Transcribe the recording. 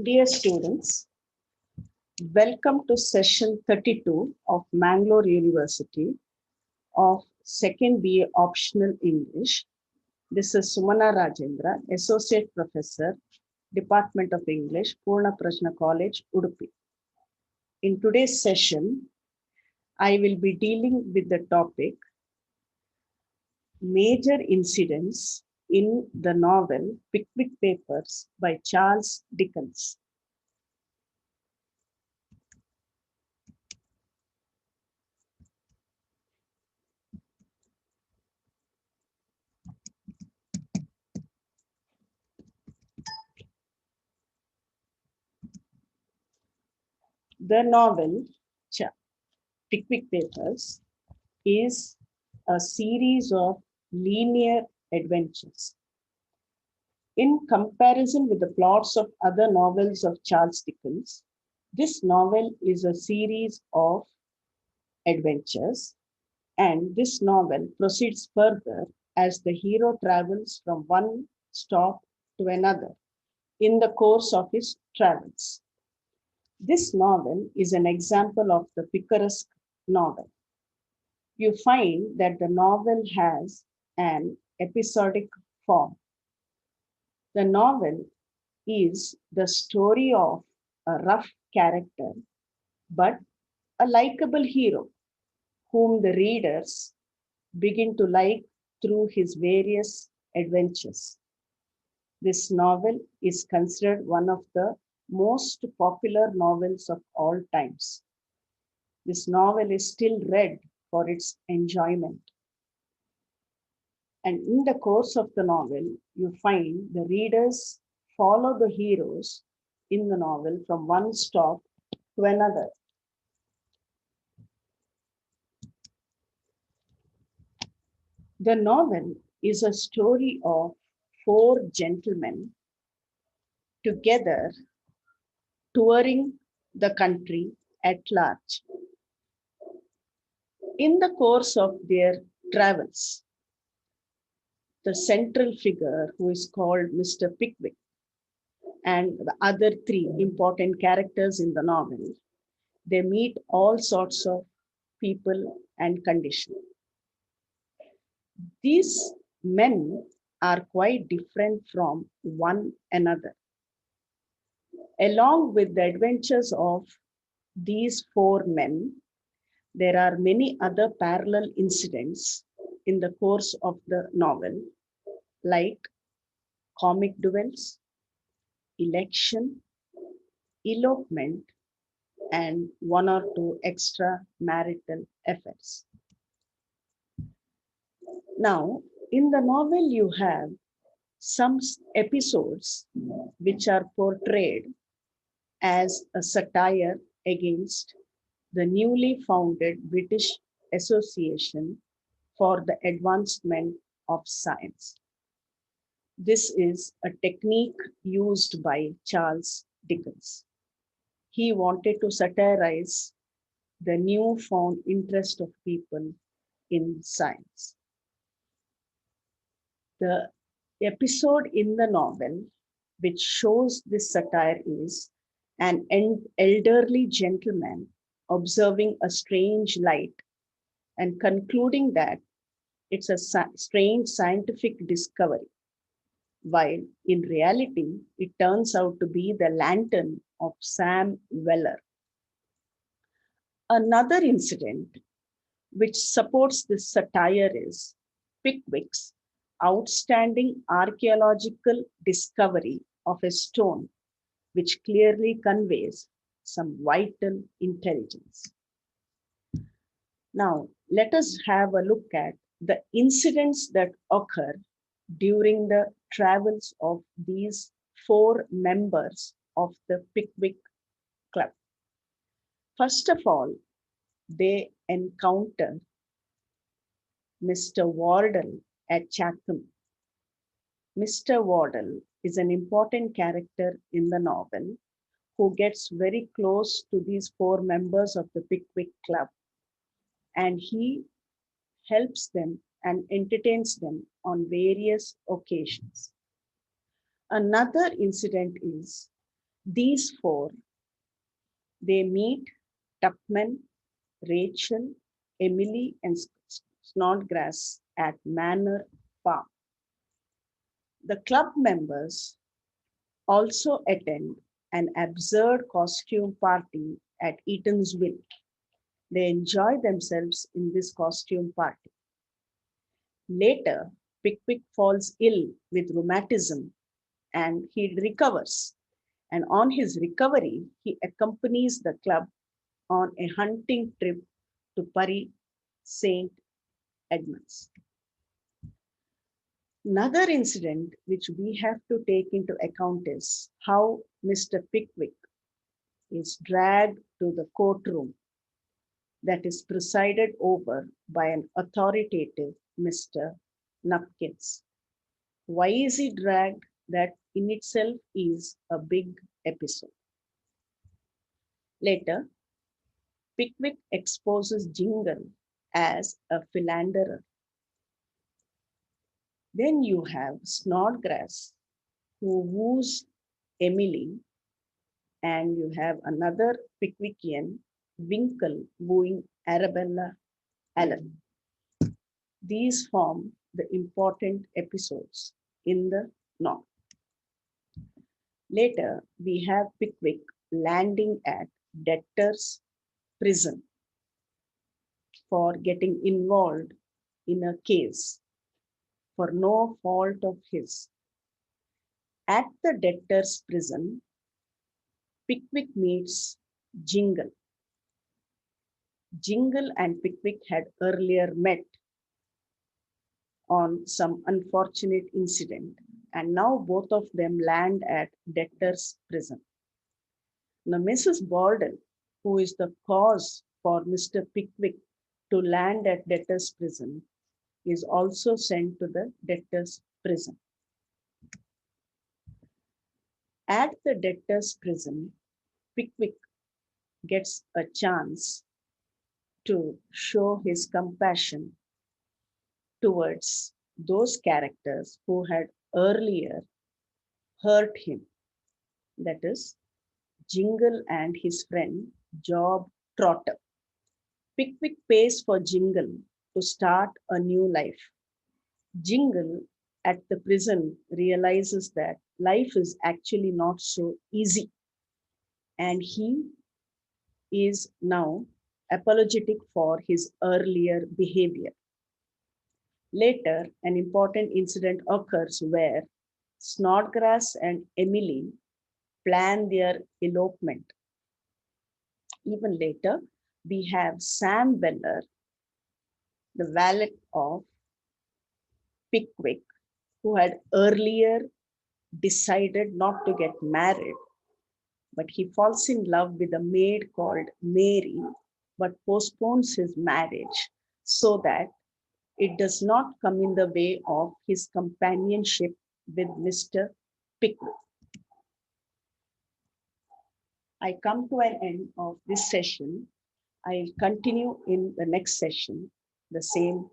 Dear students, welcome to session 32 of Mangalore University of 2nd BA Optional English. This is Sumana Rajendra, Associate Professor, Department of English, Purna Prajna College, Udupi. In today's session, I will be dealing with the topic Major Incidents in the novel Pickwick Papers by Charles Dickens. The novel Pickwick Papers is a series of linear adventures. In comparison with the plots of other novels of Charles Dickens, this novel is a series of adventures, and this novel proceeds further as the hero travels from one stop to another in the course of his travels. This novel is an example of the picaresque novel. You find that the novel has an episodic form. The novel is the story of a rough character, but a likable hero whom the readers begin to like through his various adventures. This novel is considered one of the most popular novels of all times. This novel is still read for its enjoyment. And in the course of the novel, you find the readers follow the heroes in the novel from one stop to another. The novel is a story of four gentlemen together touring the country at large. In the course of their travels, the central figure, who is called Mr. Pickwick, and the other three important characters in the novel, they meet all sorts of people and conditions. These men are quite different from one another. Along with the adventures of these four men, there are many other parallel incidents in the course of the novel, like comic duels, election, elopement, and one or two extramarital affairs. Now, in the novel, you have some episodes which are portrayed as a satire against the newly founded British Association for the Advancement of Science. This is a technique used by Charles Dickens. He wanted to satirize the newfound interest of people in science. The episode in the novel which shows this satire is an elderly gentleman observing a strange light and concluding that it's a strange scientific discovery, while in reality, it turns out to be the lantern of Sam Weller. Another incident which supports this satire is Pickwick's outstanding archaeological discovery of a stone, which clearly conveys some vital intelligence. Now, let us have a look at the incidents that occur during the travels of these four members of the Pickwick Club. First of all, they encounter Mr. Wardle at Chatham. Mr. Wardle is an important character in the novel who gets very close to these four members of the Pickwick Club, and he helps them and entertains them on various occasions. Another incident is These four, they meet Tupman, Rachel, Emily, and Snodgrass at Manor Farm. The club members also attend an absurd costume party at Eatanswill. They enjoy themselves in this costume party. Later, Pickwick falls ill with rheumatism and he recovers. And on his recovery, he accompanies the club on a hunting trip to Bury St. Edmunds. Another incident which we have to take into account is how Mr. Pickwick is dragged to the courtroom that is presided over by an authoritative Mr. Nupkins. Why is he dragged? That in itself is a big episode. Later, Pickwick exposes Jingle as a philanderer. Then you have Snodgrass, who woos Emily, and you have another Pickwickian, Winkle, wooing Arabella Allen. These form the important episodes in the novel. Later, we have Pickwick landing at debtor's prison for getting involved in a case for no fault of his. At the debtor's prison, Pickwick meets Jingle. Jingle and Pickwick had earlier met on some unfortunate incident, and now both of them land at debtor's prison. Now, Mrs. Borden, who is the cause for Mr. Pickwick to land at debtor's prison, is also sent to the debtor's prison. At the debtor's prison, Pickwick gets a chance to show his compassion towards those characters who had earlier hurt him. That is, Jingle and his friend Job Trotter. Pickwick pays for Jingle to start a new life. Jingle at the prison realizes that life is actually not so easy, and he is now apologetic for his earlier behavior. Later, an important incident occurs where Snodgrass and Emily plan their elopement. Even later, we have Sam Weller, the valet of Pickwick, who had earlier decided not to get married, but he falls in love with a maid called Mary, but postpones his marriage so that it does not come in the way of his companionship with Mr. Pickwick. I come to an end of this session. I'll continue in the next session, the same